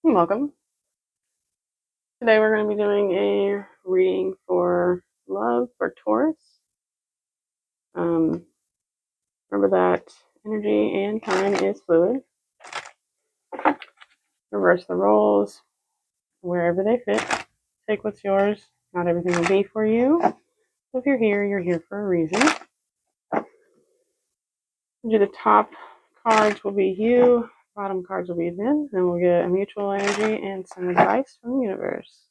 Welcome. Today we're going to be doing a reading for love for Taurus. Um, Remember that energy and time is fluid. Reverse the roles wherever they fit. Take what's yours. Not everything will be for you. So if you're here for a reason. The top cards will be you. Bottom cards will be them. And we'll get a mutual energy and some advice from the universe.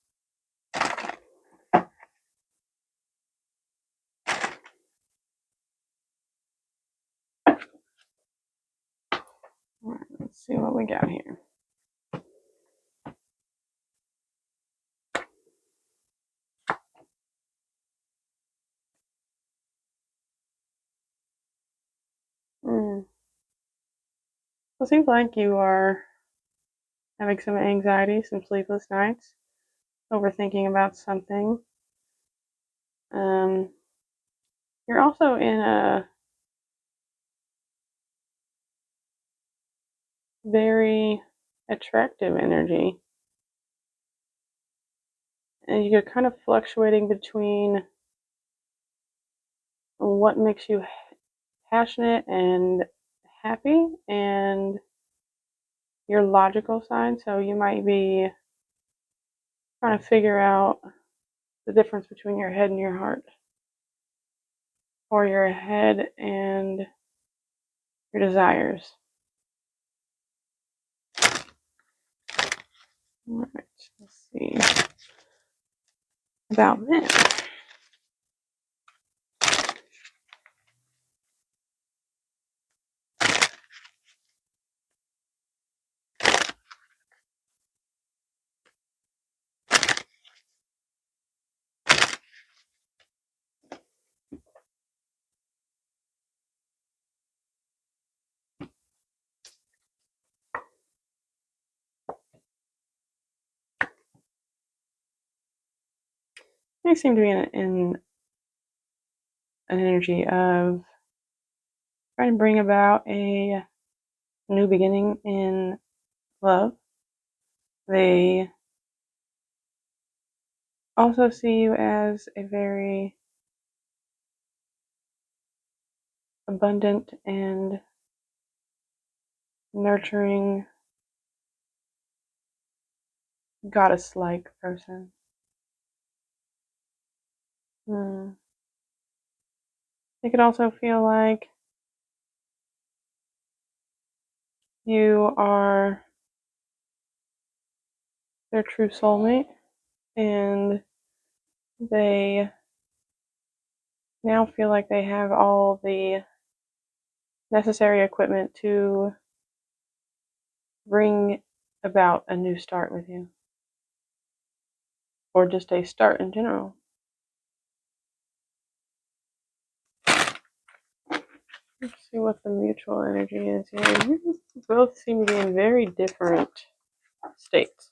All right, let's see what we got here. So it seems like you are having some anxiety, some sleepless nights, overthinking about something. Um, you're also in a very attractive energy. And you're kind of fluctuating between what makes you passionate and happy and your logical side. So you might be trying to figure out the difference between your head and your heart, or your head and your desires. All right, let's see about men. They seem to be in an energy of trying to bring about a new beginning in love. They also see you as a very abundant and nurturing, goddess-like person. They could also feel like you are their true soulmate, and they now feel like they have all the necessary equipment to bring about a new start with you, or just a start in general. Let's see what the mutual energy is here. You both seem to be in very different states.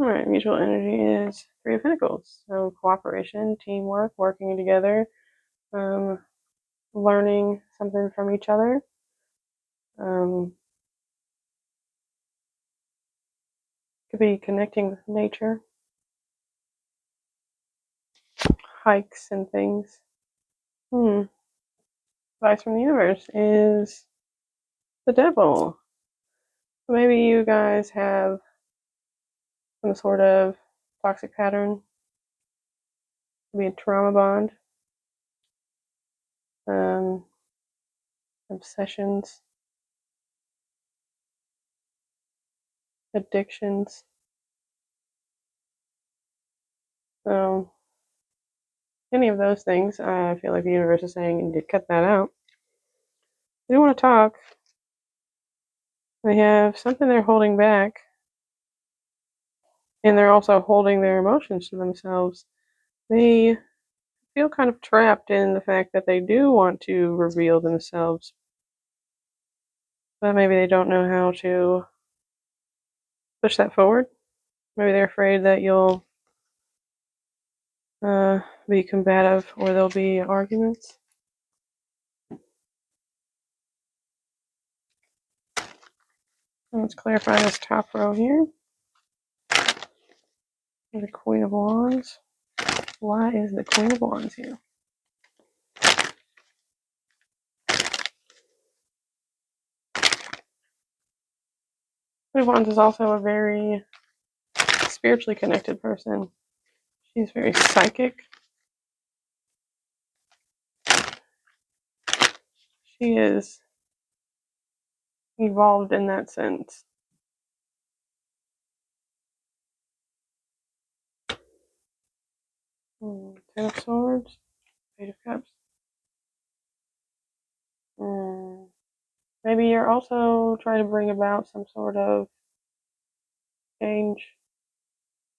Alright, mutual energy is Three of Pentacles. So cooperation, teamwork, working together, learning something from each other. Could be connecting with nature, hikes and things. Advice from the universe is the devil. Maybe you guys have some sort of toxic pattern, maybe a trauma bond, obsessions, addictions. So any of those things, I feel like the universe is saying you need to cut that out. They don't want to talk. They have something they're holding back, and they're also holding their emotions to themselves. They feel kind of trapped in the fact that they do want to reveal themselves, but maybe they don't know how to push that forward. Maybe they're afraid that you'll be combative or there'll be arguments. Let's clarify this top row here. The Queen of Wands. Why is the Queen of Wands here? Queen of Wands is also a very spiritually connected person. She's very psychic. She is evolved in that sense. Ten of Swords, Eight of Cups. Maybe you're also trying to bring about some sort of change,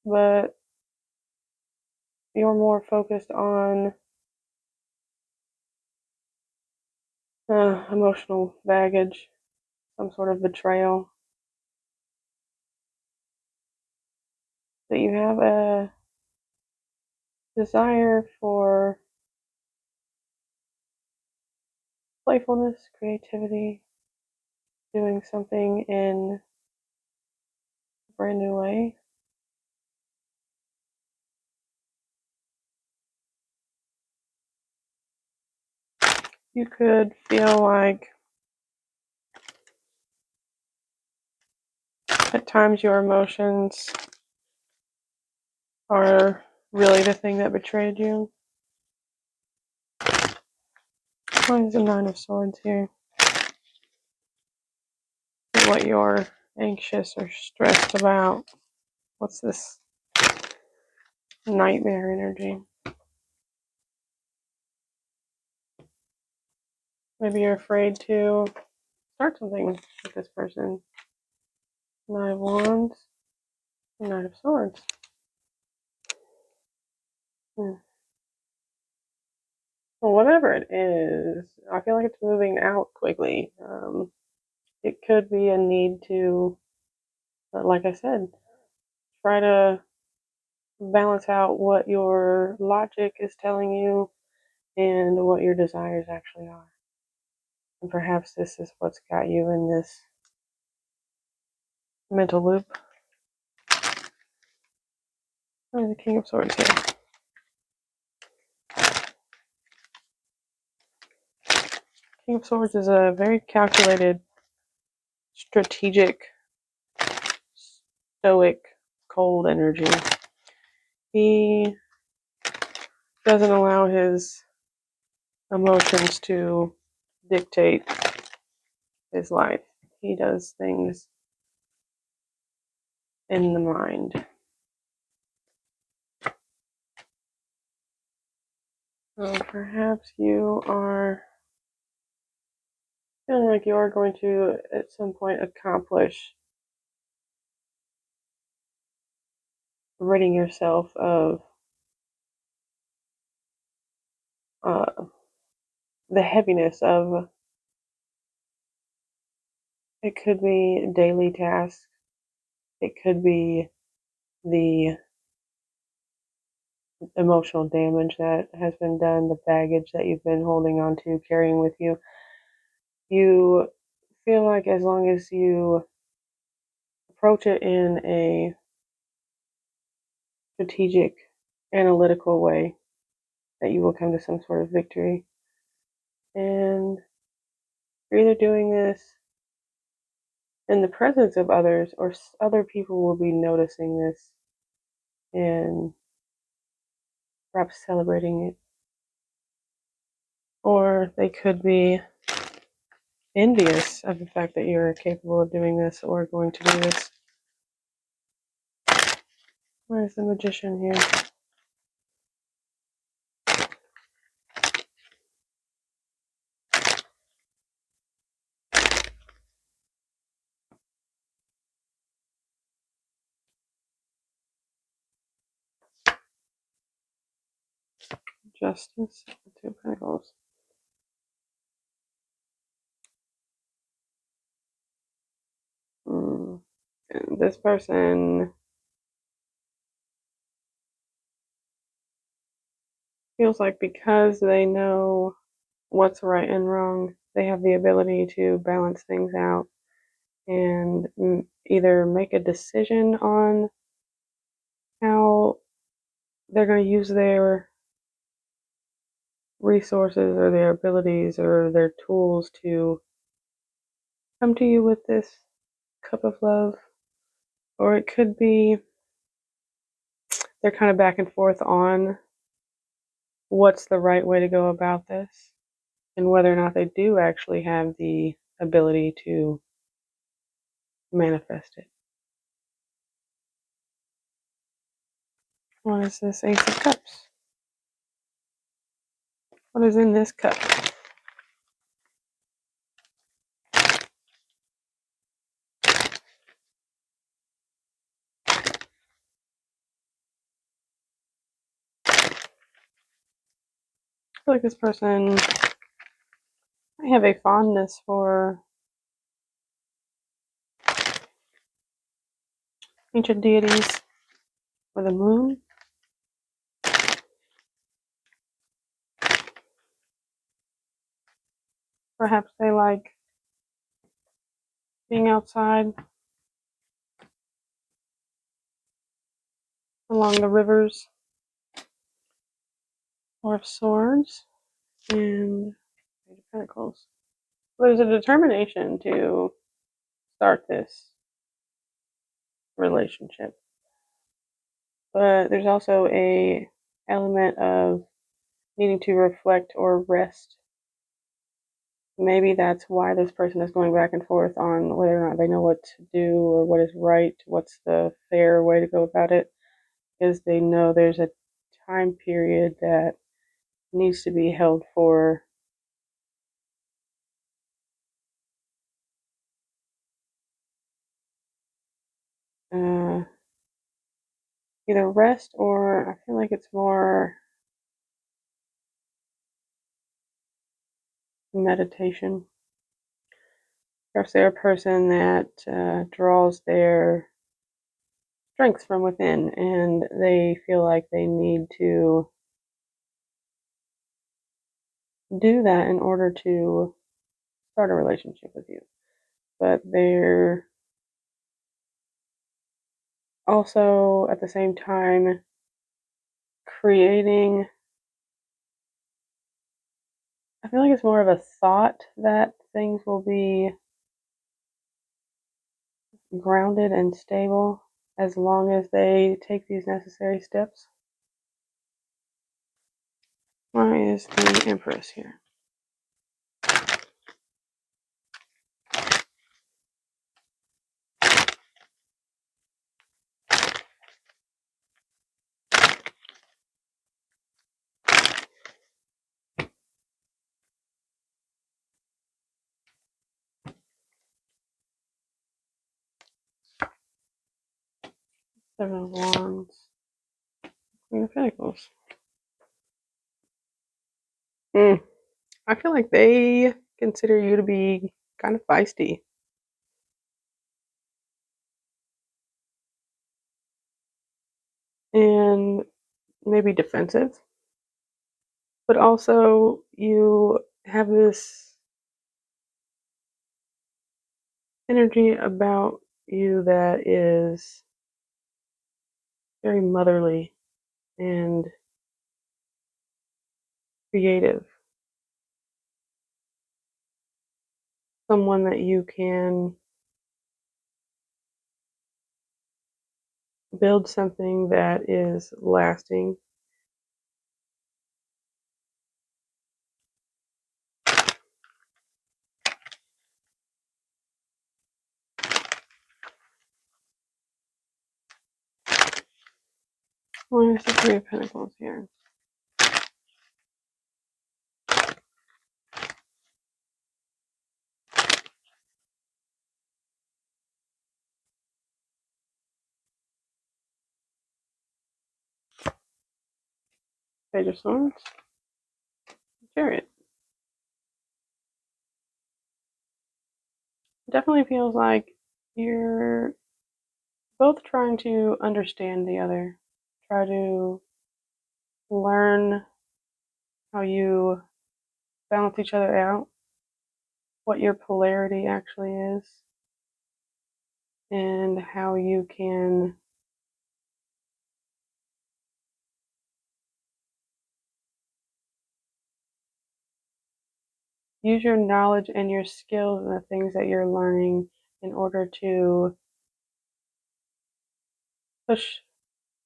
but you're more focused on emotional baggage, some sort of betrayal. But you have a desire for playfulness, creativity, doing something in a brand new way. You could feel like at times your emotions are really the thing that betrayed you. Why is the Nine of Swords here? What you're anxious or stressed about. What's this nightmare energy? Maybe you're afraid to start something with this person. Nine of Wands, Nine of Swords. Well, whatever it is, I feel like it's moving out quickly. It could be a need to, like I said, try to balance out what your logic is telling you and what your desires actually are. And perhaps this is what's got you in this mental loop. Oh, the King of Swords here. King of Swords is a very calculated, strategic, stoic, cold energy. He doesn't allow his emotions to dictate his life. He does things in the mind. So perhaps you are feeling like you are going to, at some point, accomplish ridding yourself of the heaviness of, it could be daily tasks, it could be the emotional damage that has been done, the baggage that you've been holding on to, carrying with you. You feel like as long as you approach it in a strategic, analytical way, that you will come to some sort of victory. And you're either doing this in the presence of others, or other people will be noticing this and perhaps celebrating it. Or they could be envious of the fact that you're capable of doing this or going to do this. Where's the Magician here? Justice, Two of Pentacles. this person feels like because they know what's right and wrong, they have the ability to balance things out and either make a decision on how they're going to use their resources or their abilities or their tools to come to you with this cup of love. Or it could be they're kind of back and forth on what's the right way to go about this and whether or not they do actually have the ability to manifest it. What is this Ace of Cups? What is in this cup? I feel like this person might have a fondness for ancient deities or the moon. Perhaps they like being outside along the rivers or of swords and Page of Pentacles. There's a determination to start this relationship, but there's also a element of needing to reflect or rest. Maybe that's why this person is going back and forth on whether or not they know what to do or what is right, what's the fair way to go about it, is they know there's a time period that needs to be held for uh, either rest or I feel like it's more meditation. Perhaps they're a person that draws their strengths from within and they feel like they need to do that in order to start a relationship with you. But they're also at the same time creating, I feel like it's more of a thought that things will be grounded and stable as long as they take these necessary steps. Why is the Empress here? Seven of Wands, Queen of Pentacles. I feel like they consider you to be kind of feisty and maybe defensive, but also you have this energy about you that is very motherly and creative. Someone that you can build something that is lasting. Why is the Three of Pentacles here? Page of Swords, Chariot. Definitely feels like you're both trying to understand the other, try to learn how you balance each other out, what your polarity actually is, and how you can use your knowledge and your skills and the things that you're learning in order to push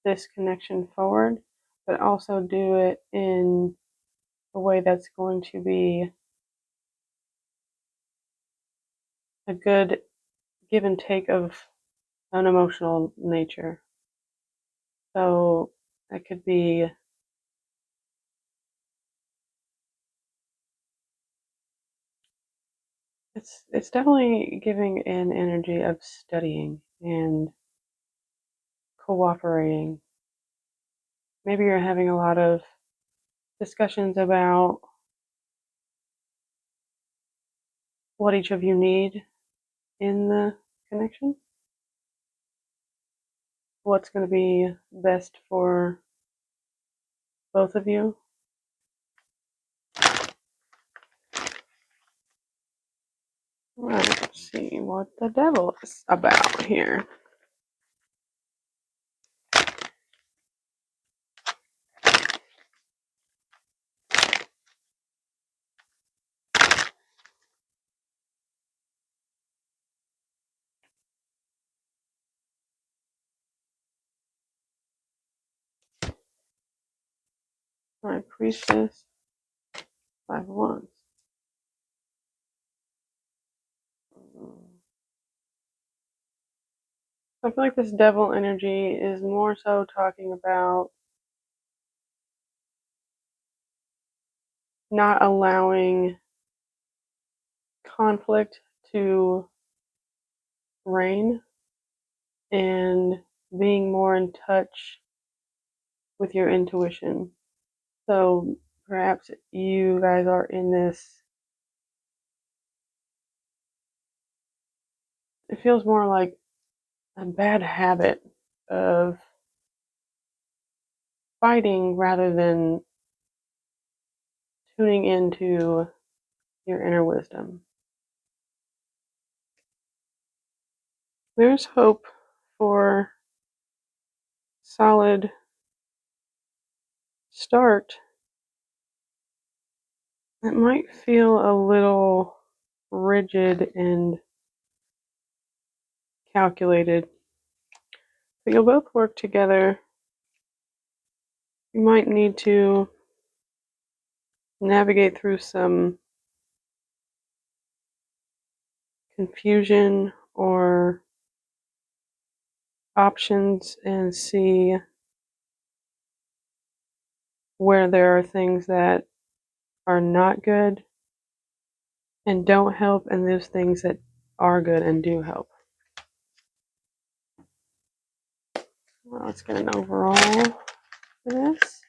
this connection forward, but also do it in a way that's going to be a good give and take of an emotional nature. So that could be it's definitely giving an energy of studying and cooperating. Maybe you're having a lot of discussions about what each of you need in the connection, what's going to be best for both of you. Let's see what the devil is about here. High Priestess, 5 of Wands. I feel like this devil energy is more so talking about not allowing conflict to reign and being more in touch with your intuition. So perhaps you guys are in this, it feels more like a bad habit of fighting rather than tuning into your inner wisdom. There's hope for solid start. It might feel a little rigid and calculated, but you'll both work together. You might need to navigate through some confusion or options and see where there are things that are not good and don't help, and those things that are good and do help. Well, let's get an overall for this.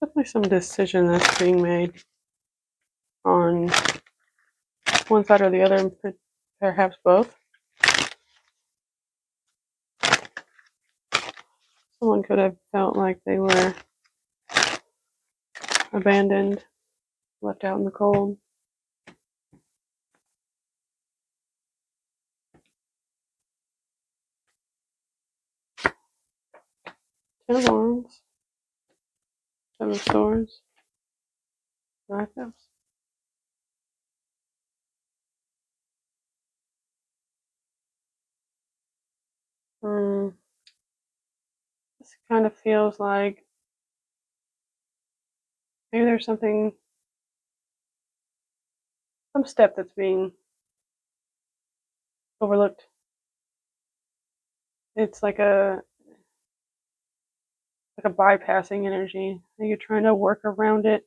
Definitely some decision that's being made on one side or the other, perhaps both. Someone could have felt like they were abandoned, left out in the cold. 10 of Wands, 7 of Swords, 5 of Cups. This kind of feels like maybe there's some step that's being overlooked. It's like a bypassing energy. You're trying to work around it.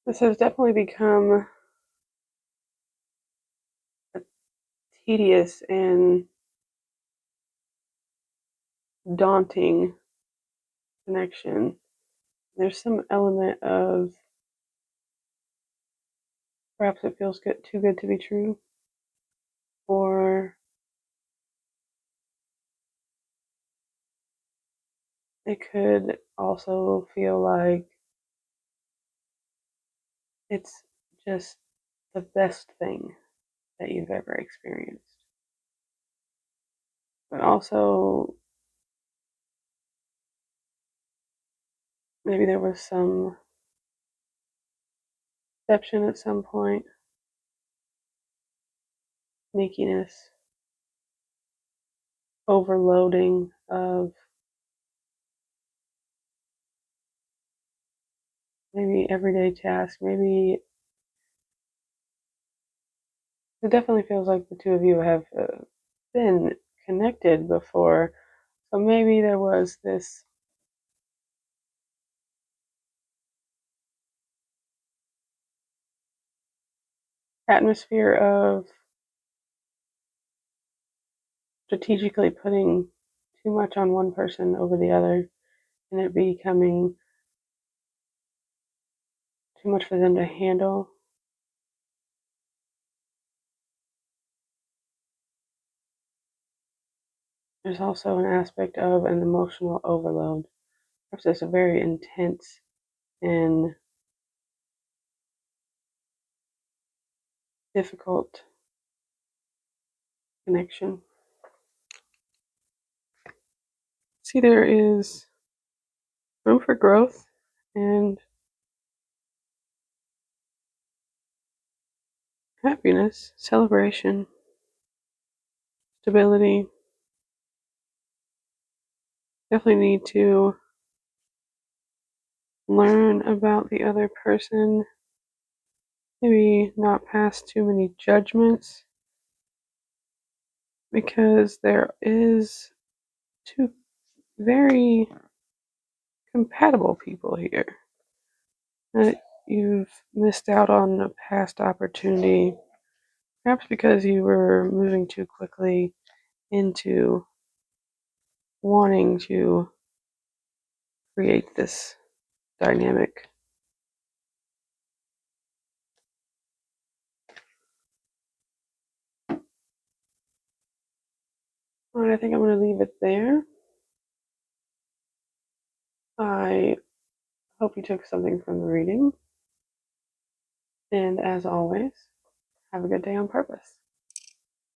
This has definitely become a tedious and daunting connection. There's some element of perhaps it feels too good to be true, or it could also feel like it's just the best thing that you've ever experienced. But also, maybe there was some deception at some point, sneakiness, overloading of maybe everyday tasks. Maybe it definitely feels like the two of you have been connected before. So maybe there was this atmosphere of strategically putting too much on one person over the other and it becoming too much for them to handle. There's also an aspect of an emotional overload. Perhaps it's a very intense and difficult connection. See, there is room for growth and happiness, celebration, stability. Definitely need to learn about the other person, maybe not pass too many judgments because there is two very compatible people here. That you've missed out on a past opportunity, perhaps because you were moving too quickly into wanting to create this dynamic. All right, I think I'm going to leave it there. I hope you took something from the reading. And as always, have a good day on purpose.